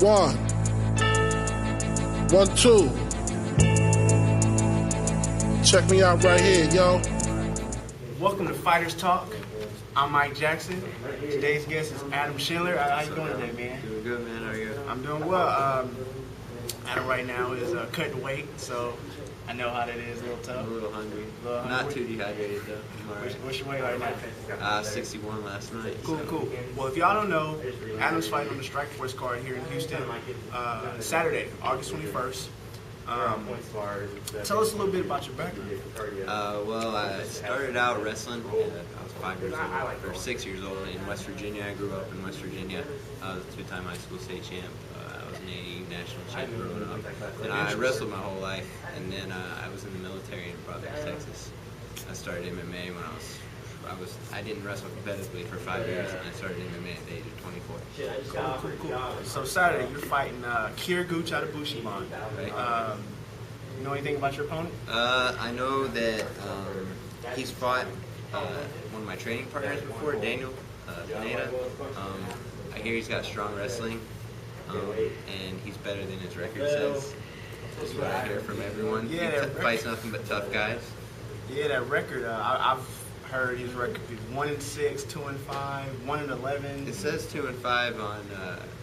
One. 1, 2. Check me out right here, yo. Welcome to Fighters Talk. I'm Mike Jackson. Today's guest is Adam Schindler. How you doing today, man? Doing good, man. How are you? I'm doing well. Adam right now is cutting weight, so I know how that is. A little tough. I'm a little hungry. Little hungry. Not too dehydrated, though. I'm all right. What's your weight right now? 61 last night. Cool, so. cool. Well, if y'all don't know, Adam's fighting on the Strikeforce card here in Houston Saturday, August 21st. Tell us a little bit about your background. Well, I started out wrestling. I was 5 years old, or 6 years old in West Virginia. I grew up in West Virginia. I was a two-time high school state champ. I was an A national champ growing up. And I wrestled my whole life. And then I was in the military in Providence, Texas. I started MMA when I didn't wrestle competitively for 5 years, and I started MMA at the age of 24. Cool. So Saturday, you're fighting Kyrgyz out of Bushiman. Right. You know anything about your opponent? I know that he's fought one of my training partners before, Daniel Pineda. I hear he's got strong wrestling, and he's better than his record says. That's what I hear from everyone. Yeah, he fights nothing but tough guys. Yeah, that record, I've heard his record is 1-6, 2-5, 1-11. It says 2-5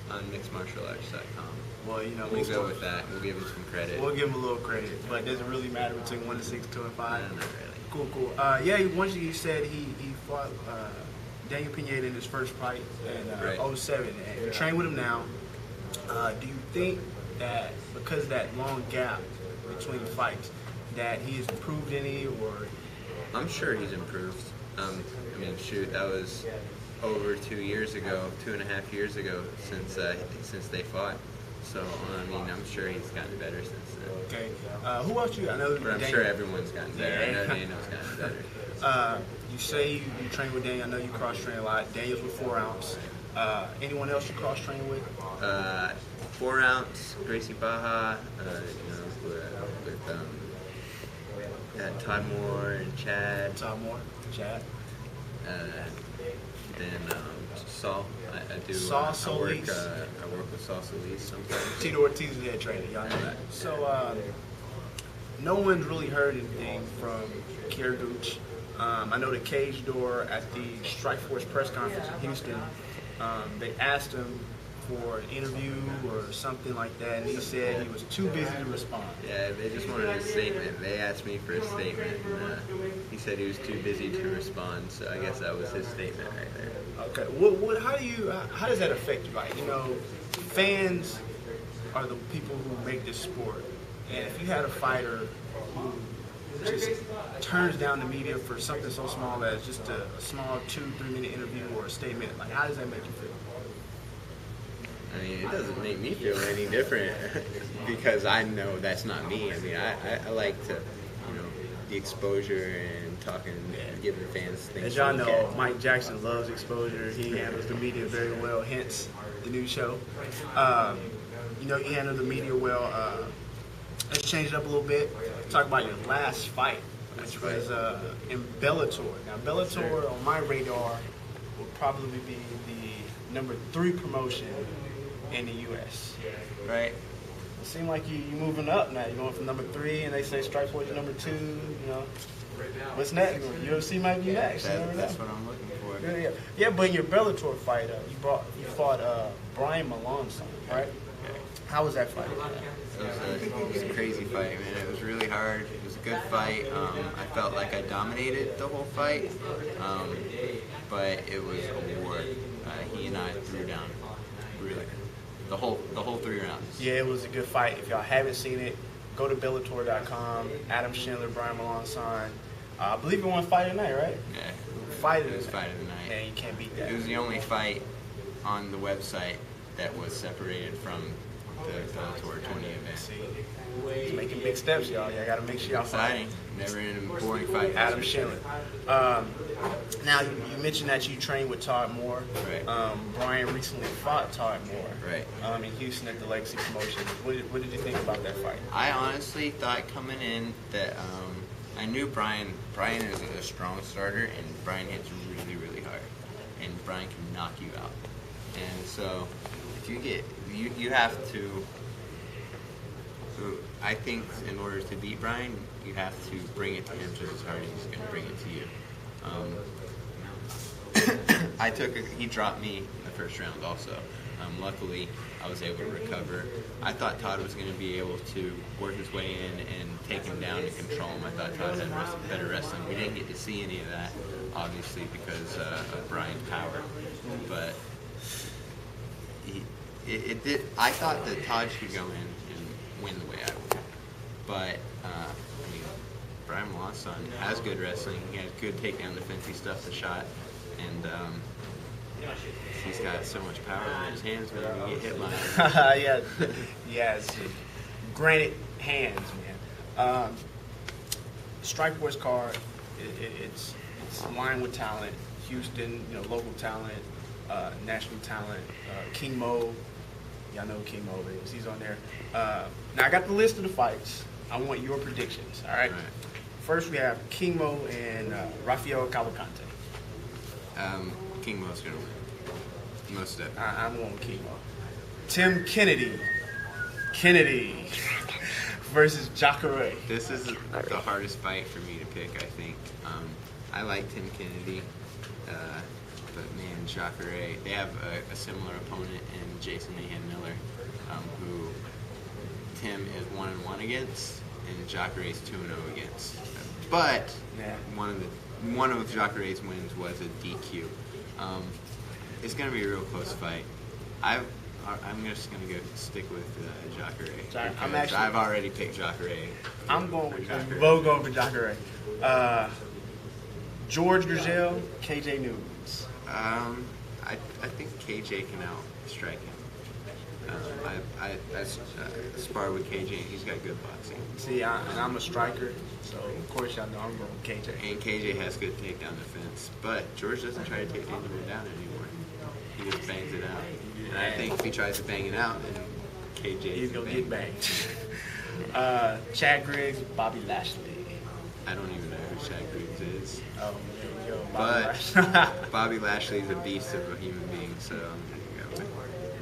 on mixedmartialarts.com. Well, you know, We'll go with that. We'll give him some credit. We'll give him a little credit, but does it really matter between 1-6, 2-5? No, not really. Cool. Yeah, once you said he fought Daniel Pineda in his first fight in 07, and you train with him now. Do you think that because of that long gap between fights, that he has improved any, or? I'm sure he's improved. I mean, shoot, that was over 2 years ago, 2.5 years ago since they fought. So, I mean, I'm sure he's gotten better since then. Okay. Who else you? I know. But I'm sure everyone's gotten better. I know Daniel's gotten better. You say you train with Daniel. I know you cross train a lot. Daniel's with 4 ounce. Anyone else you cross train with? 4 ounce, Gracie Baja. With Todd Moore and Chad. Chad. Then Saul. I do. Saul I Solis. work with Saul Solis sometimes. Tito Ortiz is head trainer. Y'all know that. So no one's really heard anything from Kyrgyz. I know the Cage Door at the Strikeforce press conference in Houston. They asked him for an interview or something like that, and he said he was too busy to respond. Yeah, they just wanted a statement. They asked me for a statement, and he said he was too busy to respond. So I guess that was his statement right there. Okay. How does that affect you? Like, you know, fans are the people who make this sport, and if you had a fighter who just turns down the media for something so small as just a small 2-3 minute interview or a statement, like, how does that make you feel? I mean, it doesn't make me feel any different because I know that's not me. I mean, I like to, the exposure and talking, giving fans things. As y'all know, Mike Jackson loves exposure. He handles the media very well, hence the new show. You handle the media well. Let's change it up a little bit. Talk about your last fight, which was in Bellator. Now, Bellator on my radar will probably be the number 3 promotion in the U.S. Right? It seems like you're moving up now. You're going from number 3, and they say Strikeforce is number 2. What's next? UFC might be next. That's what I'm looking for. Yeah. But in your Bellator fight, you fought Brian Melancon, right? How was that fight? It was a crazy fight, man. It was really hard. It was a good fight. I felt like I dominated the whole fight, but it was a war. He and I threw down really the whole 3 rounds. Yeah, it was a good fight. If y'all haven't seen it, go to Bellator.com. Adam Schindler, Brian Melancon. I believe it won Fight of the Night, right? Yeah. Fight of the Night. Man, you can't beat that. It was the only fight on the website that was separated from the Bellator 20 event. See, he's making big steps, y'all. Y'all got to make sure y'all fight. Never in a boring fight. Adam Schindler. Now, you mentioned that you trained with Todd Moore. Right. Brian recently fought Todd Moore. Right. In Houston at the Legacy Promotion. What did you think about that fight? I honestly thought coming in that I knew Brian is a strong starter, and Brian hits really, really hard. And Brian can knock you out. And so you have to. I think in order to beat Brian, you have to bring it to him just as hard as he's going to bring it to you. He dropped me in the first round also. Luckily, I was able to recover. I thought Todd was going to be able to work his way in and take him down and control him. I thought Todd had better wrestling. We didn't get to see any of that, obviously, because of Brian's power. But it did. I thought that Todd should go in and win the way I would. But, Brian Melancon has good wrestling. He has good takedown defense. He stuffs the shot. And he's got so much power in his hands when he get hit by him. Yes. Granite hands, man. Strikeforce card, it's lined with talent. Houston, local talent, national talent. King Mo, y'all know who King Mo is. He's on there. Now I got the list of the fights. I want your predictions. All right. First we have King Mo and Rafael Cavalcante. King Mo's gonna win. Most of it. I'm going with King Mo. Tim Kennedy versus Jacare. This is the hardest fight for me to pick, I think. I like Tim Kennedy, but man, Jacare, they have a similar opponent in Jason Miller, who Tim is 1-1 against, and Jacare is 2-0 against. But one of Jacare's wins was a DQ. It's going to be a real close fight. I'm just going to go stick with Jacare. I've already picked Jacare. I'm going with Jacare. Both going for Jacare. George Gurgel, KJ Nunes. I think KJ can outstrike him. I sparred with KJ, and he's got good boxing. See, I'm a striker, so of course y'all know I'm going with KJ. And KJ has good takedown defense, but George doesn't try to take anyone down anymore. He just bangs it out. And I think if he tries to bang it out, then KJ he's going to get banged. Chad Griggs, Bobby Lashley. I don't even know who Chad Griggs is. Oh, yo, Bobby Lashley is a beast of a human being, so I'm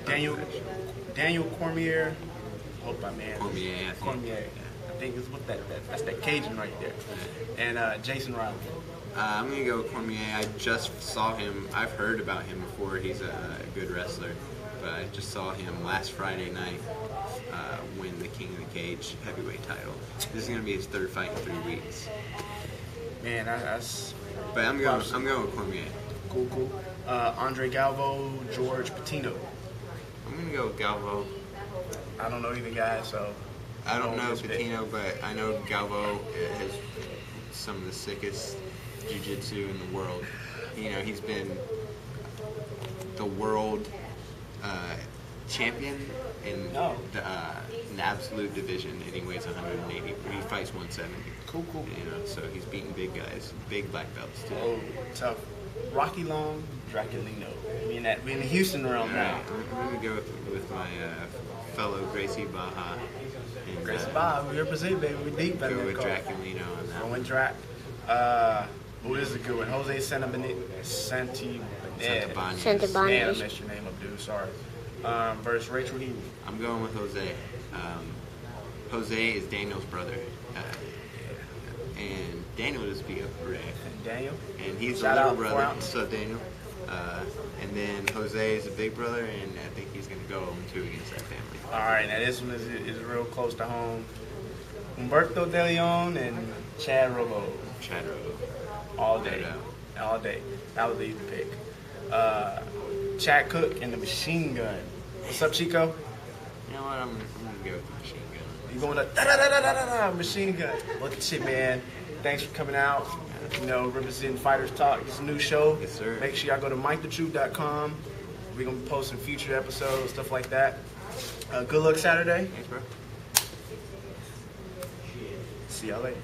going to go with Daniel Cormier. Hope I man. Cormier. I think it's that's that Cajun right there. And Jason Riley. I'm going to go with Cormier. I just saw him. I've heard about him before. He's a good wrestler. But I just saw him last Friday night win the King of the Cage heavyweight title. This is going to be his third fight in 3 weeks. Man, that's... But I'm going with Cormier. Cool. Andre Galvo, George Patino. I'm going to go with Galvo. I don't know either guy, so... I don't know Patino, but I know Galvo has some of the sickest jiu-jitsu in the world. He's been the world champion in the absolute division, and he weighs 180. He fights 170. Cool. So he's beating big guys, big black belts too. Oh, tough. Rocky Long, Draculino. We in the Houston realm now. I'm gonna go with my fellow Gracie Baja. Gracie Baja, we represent, baby. We deep in go there. with Draculino on that. Going Drac. This is a good one. Jose Santibanez. Yeah, I messed your name up, dude. Sorry. Versus Rachel Healy. I'm going with Jose. Jose is Daniel's brother. And Daniel just beat up Ray. Daniel? And he's the little brother. What's up, Daniel? And then Jose is a big brother, and I think he's going to go 0-2 against that family. All right, now this one is real close to home. Humberto De Leon and Chad Robo. All day. That was the easy pick. Chad Cook and the Machine Gun. What's up, Chico? You know what? I'm gonna go with the Machine Gun. You going to da-da-da-da-da-da, Machine Gun. Look at shit, man. Thanks for coming out. Representing Fighters Talk. It's a new show. Yes, sir. Make sure y'all go to MikeTheTruth.com. We're going to be posting future episodes, stuff like that. Good luck Saturday. Thanks, bro. See y'all later.